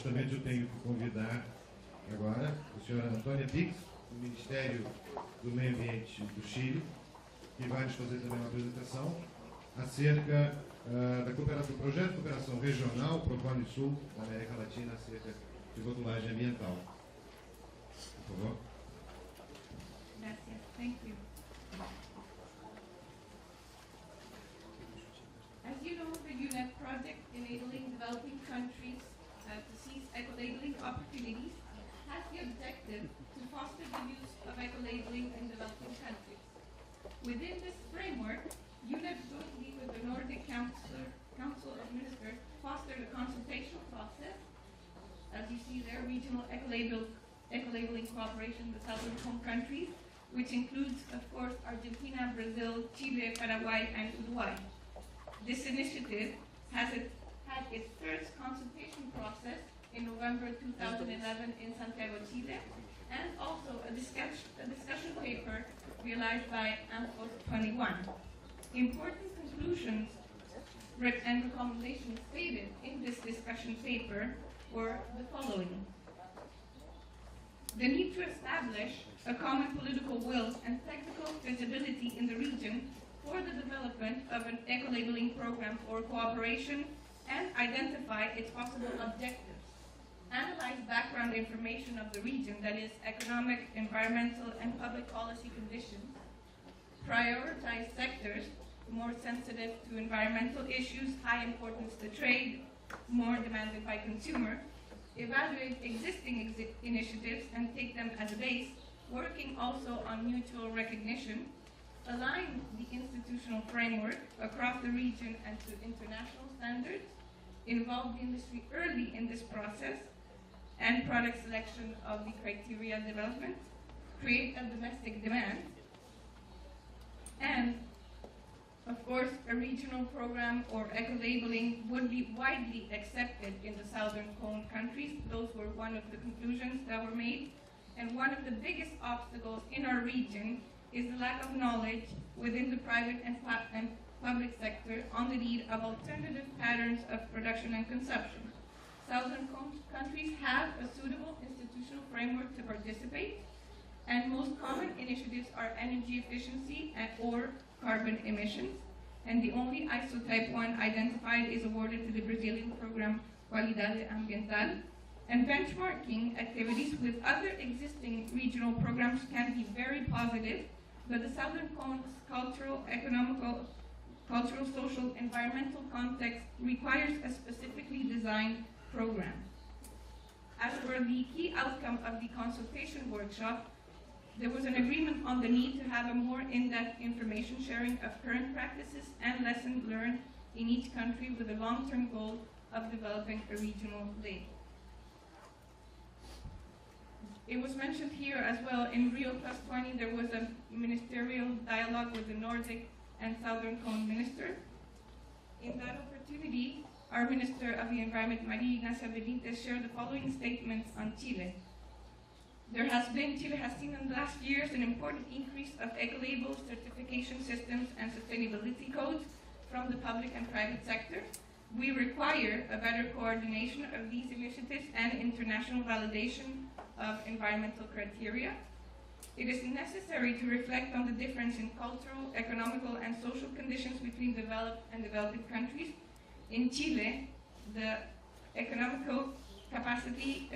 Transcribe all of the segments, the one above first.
Justamente eu tenho que convidar agora a senhora Antonia do Ministério do Meio Ambiente do Chile, que vai nos fazer também uma apresentação acerca do projeto de cooperação regional Procurement Sul da América Latina acerca de rotulagem ambiental. Por favor. Gracias. Thank you. As you know, the UNEP project enabling developing countries to seize eco-labeling opportunities has the objective to foster the use of eco-labeling in developing countries. Within this framework, UNEP jointly with the Nordic Council of Ministers fostered a consultation process. As you see there, regional eco-labeling cooperation with southern home countries, which includes, of course, Argentina, Brazil, Chile, Paraguay, and Uruguay. This initiative had its first consultation process in November 2011 in Santiago, Chile, and also a discussion paper realized by ANFOS 21. Important conclusions and recommendations stated in this discussion paper were the following. The need to establish a common political will and technical feasibility in the region for the development of an eco-labeling program or cooperation and identify its possible objectives. Analyze background information of the region, that is, economic, environmental, and public policy conditions. Prioritize sectors more sensitive to environmental issues, high importance to trade, more demanded by consumers. Evaluate existing initiatives and take them as a base, working also on mutual recognition. Align the institutional framework across the region and to international standards. Involve the industry early in this process and product selection of the criteria development. Create a domestic demand. And of course, a regional program or eco-labeling would be widely accepted in the southern cone countries. Those were one of the conclusions that were made. And one of the biggest obstacles in our region is the lack of knowledge within the private and public sector on the need of alternative patterns of production and consumption. Southern cone countries have a suitable institutional framework to participate, and most common initiatives are energy efficiency or carbon emissions, and the only ISO Type 1 identified is awarded to the Brazilian program Qualidade Ambiental. And benchmarking activities with other existing regional programs can be very positive, but the Southern Cone's cultural, economical, cultural, social, environmental context requires a specifically designed program. As for the key outcome of the consultation workshop, there was an agreement on the need to have a more in-depth information sharing of current practices and lessons learned in each country with a long-term goal of developing a regional label. It was mentioned here as well, in Rio +20 there was a ministerial dialogue with the Nordic and Southern Cone minister. In that opportunity, our Minister of the Environment, Maria Ignacia Benitez, shared the following statements on Chile. Chile has seen in the last years an important increase of eco-labels, certification systems, and sustainability codes from the public and private sector. We require a better coordination of these initiatives and international validation of environmental criteria. It is necessary to reflect on the difference in cultural, economical, and social conditions between developed and developing countries. In Chile, the economic capacity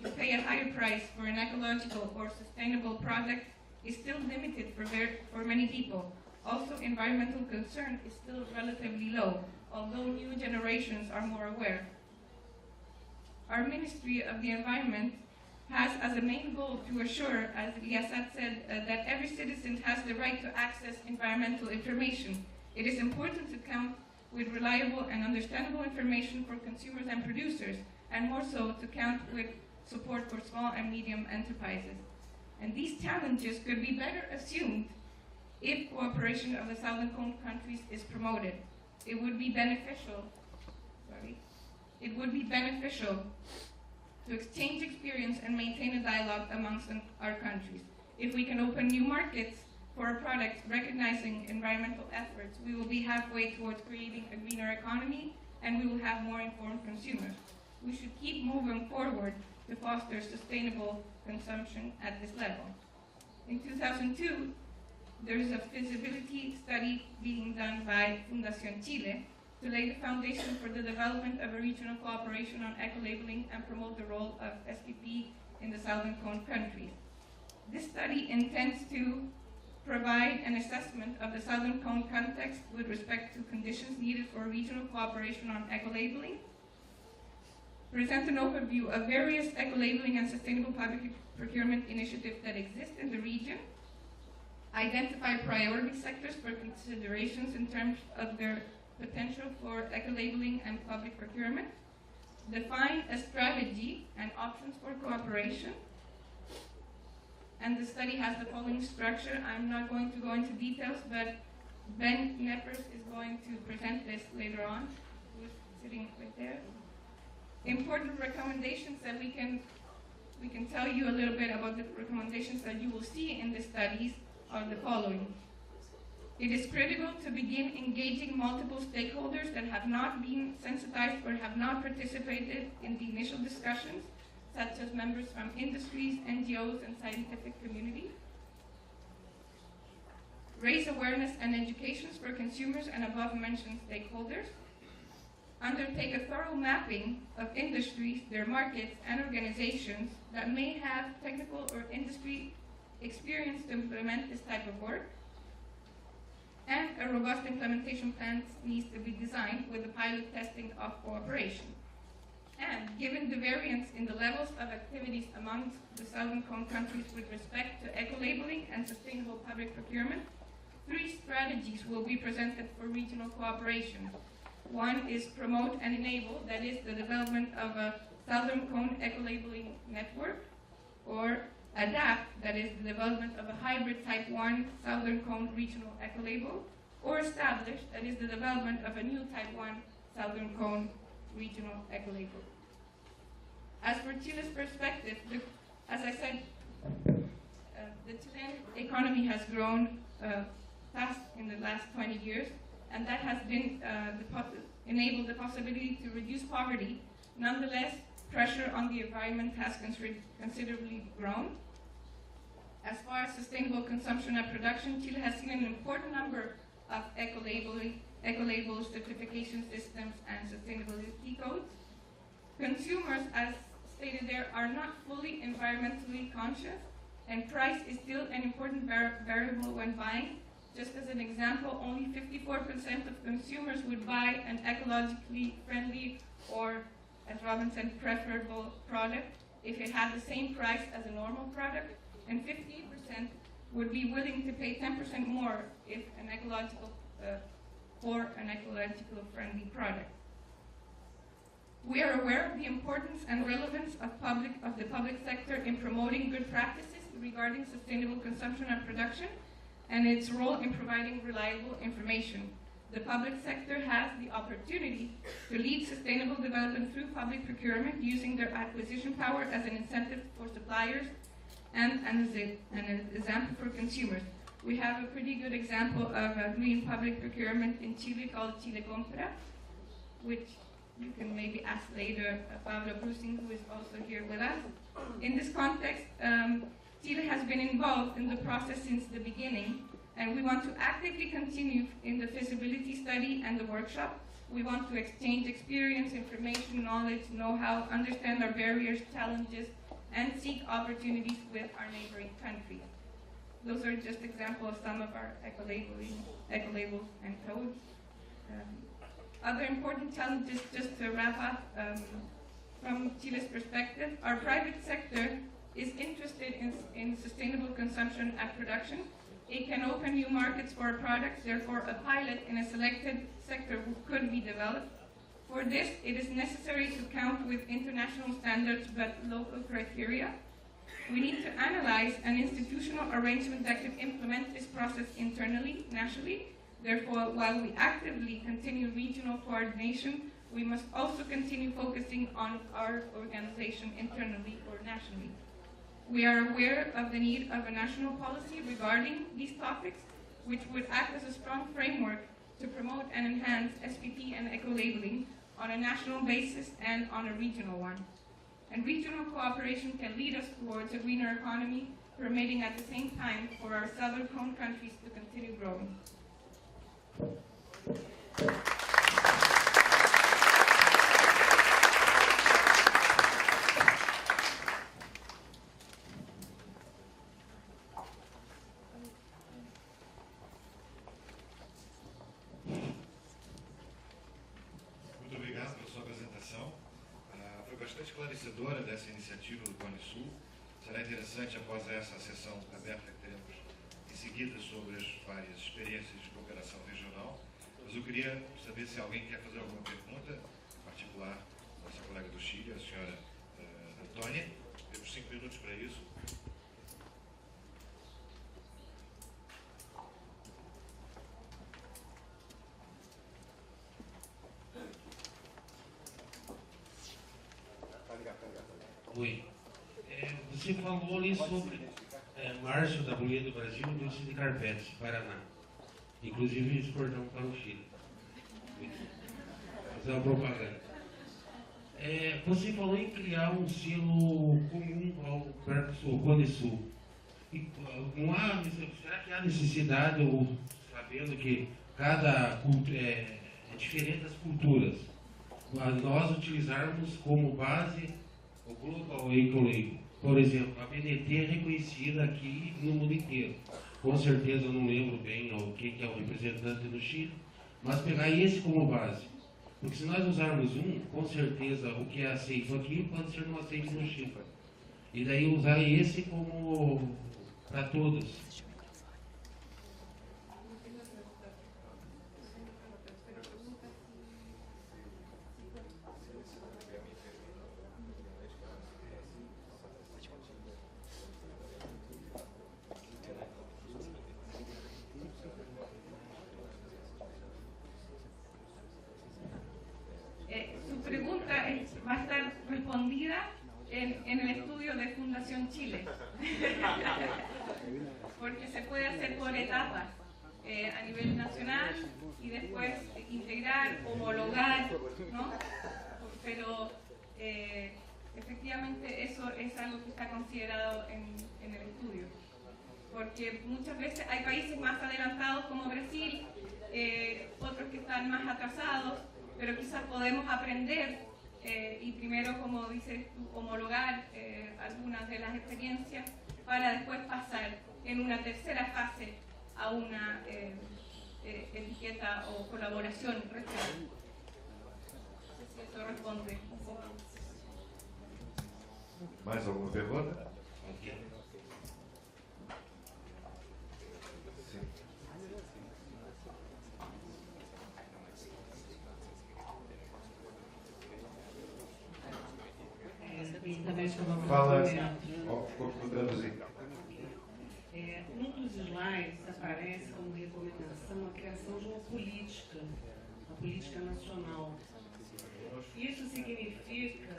to pay a higher price for an ecological or sustainable product is still limited for many people. Also, environmental concern is still relatively low, although new generations are more aware. Our Ministry of the Environment has as a main goal to assure, as Liasat said, that every citizen has the right to access environmental information. It is important to count with reliable and understandable information for consumers and producers, and more so to count with support for small and medium enterprises. And these challenges could be better assumed if cooperation of the Southern Cone countries is promoted. It would be beneficial to exchange experience and maintain a dialogue amongst our countries. If we can open new markets for our products, recognizing environmental efforts, we will be halfway towards creating a greener economy, and we will have more informed consumers. we should keep moving forward to foster sustainable consumption at this level. In 2002, there is a feasibility study being done by Fundación Chile to lay the foundation for the development of a regional cooperation on eco-labeling and promote the role of SPP in the Southern Cone countries. This study intends to provide an assessment of the Southern Cone context with respect to conditions needed for regional cooperation on eco-labeling, present an overview of various eco-labeling and sustainable public procurement initiatives that exist in the region, identify priority sectors for considerations in terms of their potential for eco-labeling and public procurement, define a strategy and options for cooperation. And the study has the following structure. I'm not going to go into details, but Ben Neppers is going to present this later on, who's sitting right there. Important recommendations that we can tell you a little bit about the recommendations that you will see in the studies are the following. It is critical to begin engaging multiple stakeholders that have not been sensitized or have not participated in the initial discussions, such as members from industries, NGOs, and scientific community. Raise awareness and educations for consumers and above-mentioned stakeholders. Undertake a thorough mapping of industries, their markets, and organizations that may have technical or industry experience to implement this type of work. And a robust implementation plan needs to be designed with the pilot testing of cooperation. And given the variance in the levels of activities amongst the Southern Cone countries with respect to eco-labeling and sustainable public procurement, 3 strategies will be presented for regional cooperation. One is promote and enable, that is the development of a Southern Cone eco-labeling network, or adapt, that is the development of a hybrid type 1 Southern Cone regional eco-label, or establish, that is the development of a new type 1 Southern Cone regional eco-label. As for Chile's perspective, as I said, the Chilean economy has grown fast in the last 20 years, and that has been enabled the possibility to reduce poverty. Nonetheless, pressure on the environment has considerably grown. As far as sustainable consumption and production, Chile has seen an important number of eco-label certification systems and sustainability codes. Consumers, as stated there, are not fully environmentally conscious, and price is still an important variable when buying. Just as an example, only 54% of consumers would buy an ecologically friendly or, as Robin said, preferable product if it had the same price as a normal product, and 58% would be willing to pay 10% more if an ecological for an ecological friendly product. We are aware of the importance and relevance of the public sector in promoting good practices regarding sustainable consumption and production, and its role in providing reliable information. The public sector has the opportunity to lead sustainable development through public procurement, using their acquisition power as an incentive for suppliers and an example for consumers. We have a pretty good example of a green public procurement in Chile called Chile Compra, which you can maybe ask later Pablo Brusing, who is also here with us. In this context, Chile has been involved in the process since the beginning, and we want to actively continue in the feasibility study and the workshop. We want to exchange experience, information, knowledge, know-how, understand our barriers, challenges, and seek opportunities with our neighboring countries. Those are just examples of some of our eco-labels and codes. Other important challenges, just to wrap up, from Chile's perspective, our private sector is interested in sustainable consumption and production. It can open new markets for our products, therefore a pilot in a selected sector could be developed. For this, it is necessary to count with international standards but local criteria. We need to analyze an institutional arrangement that can implement this process internally, nationally. Therefore, while we actively continue regional coordination, we must also continue focusing on our organization internally or nationally. We are aware of the need of a national policy regarding these topics, which would act as a strong framework to promote and enhance SPP and eco-labeling on a national basis and on a regional one. And regional cooperation can lead us towards a greener economy, permitting at the same time for our southern home countries to continue growing. Muito obrigado pela sua apresentação. Foi bastante esclarecedora dessa iniciativa do Cone Sul. Será interessante, após essa sessão aberta que teremos em seguida sobre as várias experiências de cooperação regional, mas eu queria saber se alguém quer fazer alguma pergunta, em particular nossa colega do Chile, a senhora Antônia. Temos 5 minutos para isso. Oi. Você falou ali sobre Márcio da Bolívia do Brasil, indústria de carpetes, Paraná. Inclusive exportamos para o Chile. Fazer uma propaganda. Você falou em criar um selo comum ao Mercosul, Cone Sul. Será que há necessidade, ou sabendo que cada cultura é diferente das culturas, nós utilizarmos como base o Global Ecolabelling? Por exemplo, a BNT é reconhecida aqui no mundo inteiro. Com certeza eu não lembro bem quem que é o representante do Chile, mas pegar esse como base. Porque se nós usarmos com certeza o que é aceito aqui pode ser não aceito no Chile. E daí usar esse como para todos. Va a estar respondida en el estudio de Fundación Chile, porque se puede hacer por etapas a nivel nacional y después integrar, homologar, ¿no? Pero efectivamente eso es algo que está considerado en el estudio, porque muchas veces hay países más adelantados como Brasil, otros que están más atrasados, pero quizás podemos aprender y primero, como dices tú, homologar algunas de las experiencias para después pasar en una tercera fase a una etiqueta o colaboración regional. No sé si eso responde un poco. Mais alguma pergunta? Fala, vou traduzir. Num dos slides aparece como recomendação a criação de uma política nacional. Isso significa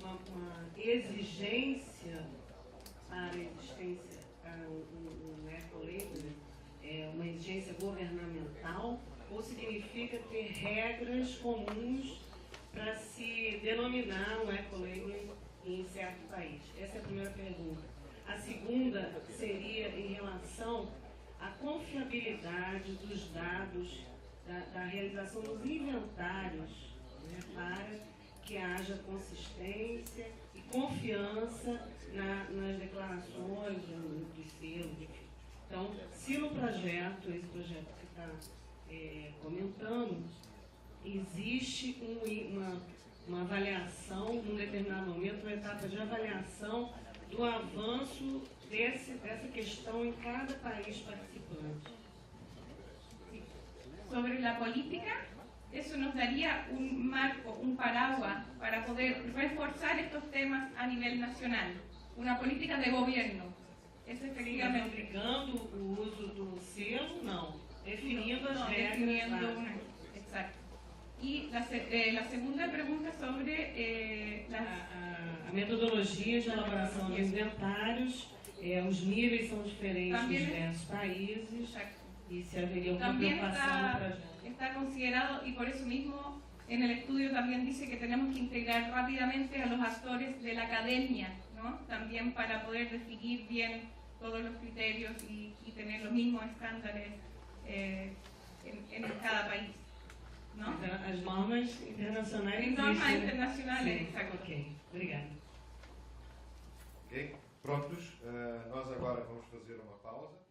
uma exigência para a existência para um ecolabelling, uma exigência governamental, ou significa ter regras comuns para se denominar um ecolabelling em certo país? Essa é a primeira pergunta. A segunda seria em relação à confiabilidade dos dados da realização dos inventários, né, para que haja consistência e confiança nas declarações dos selos. Então, se no projeto, esse projeto que está comentando, existe uma avaliação, num determinado momento, uma etapa de avaliação do avanço dessa questão em cada país participante. Sobre la política, eso nos daría un marco, un paraguas para poder reforzar estos temas a nivel nacional. Una política de gobierno. Eso efectivamente. Obrigando o uso do selo, não. Definindo as regras. Exacto. Y la segunda pregunta sobre a metodologia de elaboração de inventários, os níveis são diferentes nos diversos países. Exacto. E se haveria uma preocupação no projeto. está considerado y por eso mismo en el estudio también dice que tenemos que integrar rápidamente a los actores de la academia, ¿no? También para poder definir bien todos los criterios y tener los mismos estándares en cada país, ¿no? As normas internacionais. Normas internacionais, Sim, exacto. ok, obrigada. Ok? Prontos? Nós agora vamos fazer uma pausa.